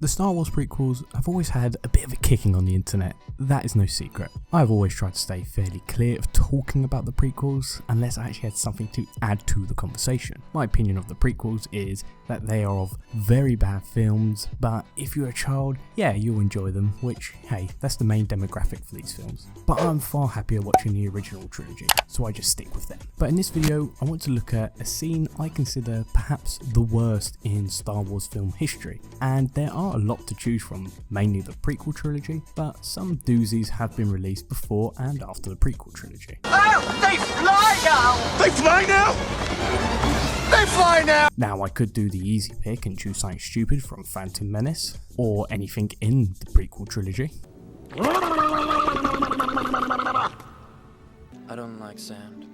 The Star Wars prequels have always had a bit of a kicking on the internet, that is no secret. I've always tried to stay fairly clear of talking about the prequels unless I actually had something to add to the conversation. My opinion of the prequels is that they are of very bad films, but if you're a child, yeah, you'll enjoy them, which, hey, that's the main demographic for these films. But I'm far happier watching the original trilogy, so I just stick with them. But in this video, I want to look at a scene I consider perhaps the worst in Star Wars film history, and there are a lot to choose from, mainly the prequel trilogy, but some doozies have been released before and after the prequel trilogy. Oh, they fly now! They fly now! They fly now! Now I could do the easy pick and choose something stupid from Phantom Menace, or anything in the prequel trilogy. I don't like sand.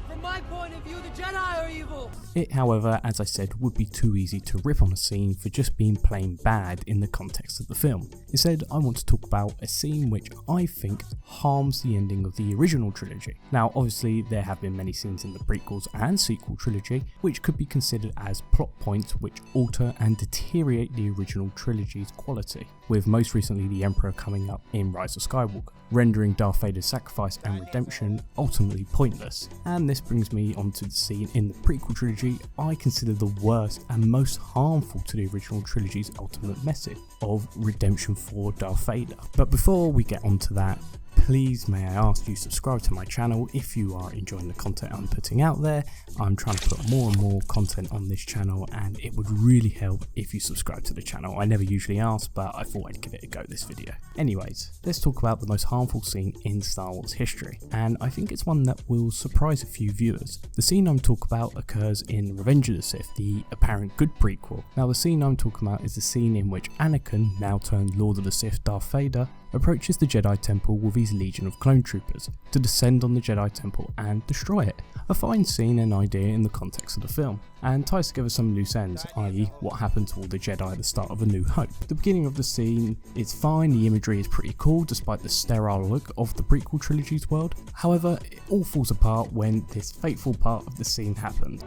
From my point of view, the Jedi are evil! It, however, as I said, would be too easy to rip on a scene for just being plain bad in the context of the film. Instead, I want to talk about a scene which I think harms the ending of the original trilogy. Now, obviously, there have been many scenes in the prequels and sequel trilogy which could be considered as plot points which alter and deteriorate the original trilogy's quality, with most recently the Emperor coming up in Rise of Skywalker, rendering Darth Vader's sacrifice and redemption ultimately pointless. And this brings me onto the scene in the prequel trilogy I consider the worst and most harmful to the original trilogy's ultimate message of redemption for Darth Vader. But before we get onto that, please may I ask you subscribe to my channel if you are enjoying the content I'm putting out there. I'm trying to put more and more content on this channel and it would really help if you subscribe to the channel. I never usually ask, but I thought I'd give it a go this video. Anyways, let's talk about the most harmful scene in Star Wars history, and I think it's one that will surprise a few viewers. The scene I'm talking about occurs in Revenge of the Sith, the apparent good prequel. Now the scene I'm talking about is the scene in which Anakin, now turned Lord of the Sith Darth Vader, approaches the Jedi Temple with his legion of clone troopers to descend on the Jedi Temple and destroy it. A fine scene and idea in the context of the film, and ties together some loose ends, i.e. what happened to all the Jedi at the start of A New Hope. The beginning of the scene is fine, the imagery is pretty cool despite the sterile look of the prequel trilogy's world. However, it all falls apart when this fateful part of the scene happened.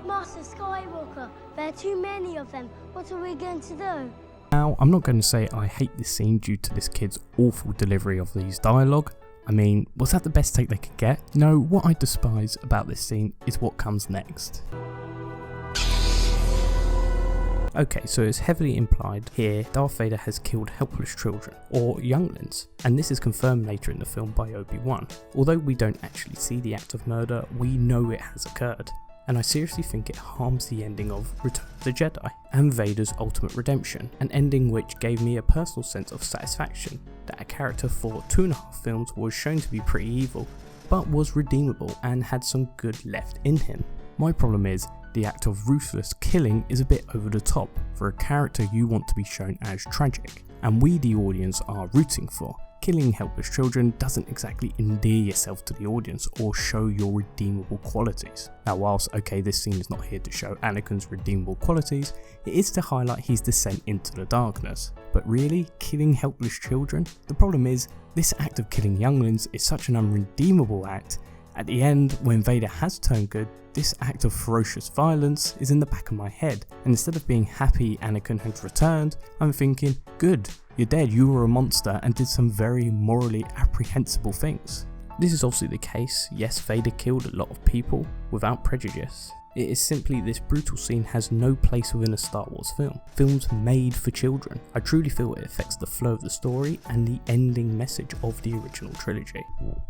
Master Skywalker, there are too many of them. What are we going to do? Now, I'm not going to say I hate this scene due to this kid's awful delivery of these dialogue. I mean, was that the best take they could get? No, what I despise about this scene is what comes next. Okay, so it's heavily implied here Darth Vader has killed helpless children, or younglings, and this is confirmed later in the film by Obi-Wan. Although we don't actually see the act of murder, we know it has occurred. And I seriously think it harms the ending of Return of the Jedi and Vader's ultimate redemption, an ending which gave me a personal sense of satisfaction that a character for 2.5 films was shown to be pretty evil, but was redeemable and had some good left in him. My problem is, the act of ruthless killing is a bit over the top for a character you want to be shown as tragic, and we the audience are rooting for. Killing helpless children doesn't exactly endear yourself to the audience or show your redeemable qualities. Now whilst okay, this scene is not here to show Anakin's redeemable qualities, it is to highlight his descent into the darkness. But really, killing helpless children? The problem is, this act of killing younglings is such an unredeemable act. At the end, when Vader has turned good, this act of ferocious violence is in the back of my head, and instead of being happy Anakin had returned, I'm thinking, good, you're dead, you were a monster and did some very morally apprehensible things. This is obviously the case, yes, Vader killed a lot of people without prejudice. It is simply this brutal scene has no place within a Star Wars film. Films made for children. I truly feel it affects the flow of the story and the ending message of the original trilogy.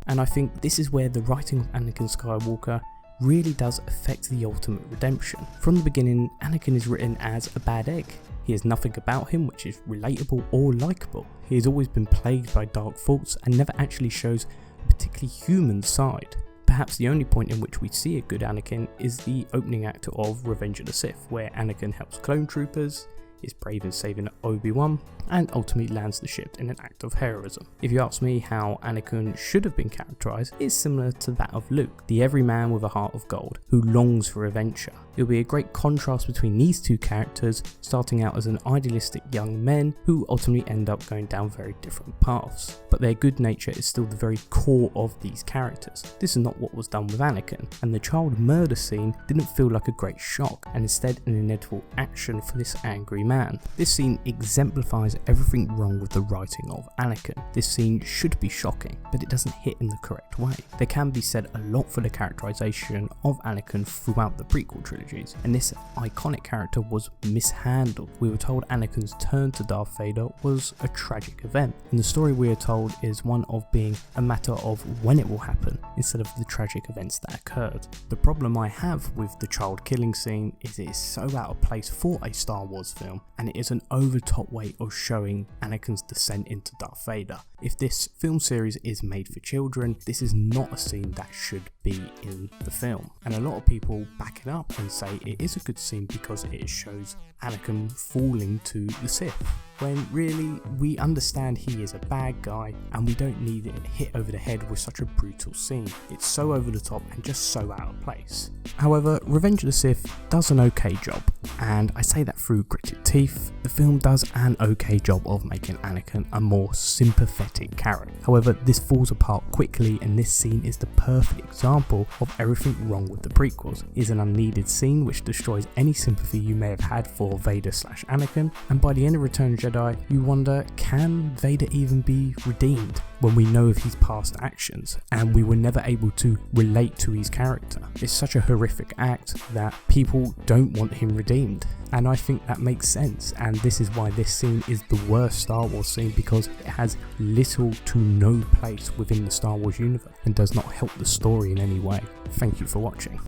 And I think this is where the writing of Anakin Skywalker really does affect the ultimate redemption. From the beginning, Anakin is written as a bad egg. He has nothing about him which is relatable or likeable. He has always been plagued by dark thoughts and never actually shows a particularly human side. Perhaps the only point in which we see a good Anakin is the opening act of Revenge of the Sith, where Anakin helps clone troopers, is brave in saving Obi-Wan, and ultimately lands the ship in an act of heroism. If you ask me how Anakin should have been characterised, it's similar to that of Luke, the everyman with a heart of gold, who longs for adventure. It'll be a great contrast between these two characters, starting out as an idealistic young men who ultimately end up going down very different paths. But their good nature is still the very core of these characters. This is not what was done with Anakin, and the child murder scene didn't feel like a great shock, and instead an inevitable action for this angry man. This scene exemplifies everything wrong with the writing of Anakin. This scene should be shocking, but it doesn't hit in the correct way. There can be said a lot for the characterization of Anakin throughout the prequel trilogies, and this iconic character was mishandled. We were told Anakin's turn to Darth Vader was a tragic event, and the story we are told is one of being a matter of when it will happen instead of the tragic events that occurred. The problem I have with the child killing scene is it is so out of place for a Star Wars film, and it is an over-top way of showing Anakin's descent into Darth Vader. If this film series is made for children, this is not a scene that should be in the film. And a lot of people back it up and say it is a good scene because it shows Anakin falling to the Sith, when really we understand he is a bad guy and we don't need it hit over the head with such a brutal scene. It's so over the top and just so out of place. However, Revenge of the Sith does an okay job, and I say that through gritted teeth. The film does an okay job of making Anakin a more sympathetic character. However, this falls apart quickly, and this scene is the perfect example of everything wrong with the prequels. It is an unneeded scene which destroys any sympathy you may have had for Vader/Anakin, and by the end of Return of the Jedi, you wonder, can Vader even be redeemed when we know of his past actions and we were never able to relate to his character? It's such a horrific act that people don't want him redeemed, and I think that makes sense, and this is why this scene is the worst Star Wars scene, because it has little to no place within the Star Wars universe and does not help the story in any way. Thank you for watching.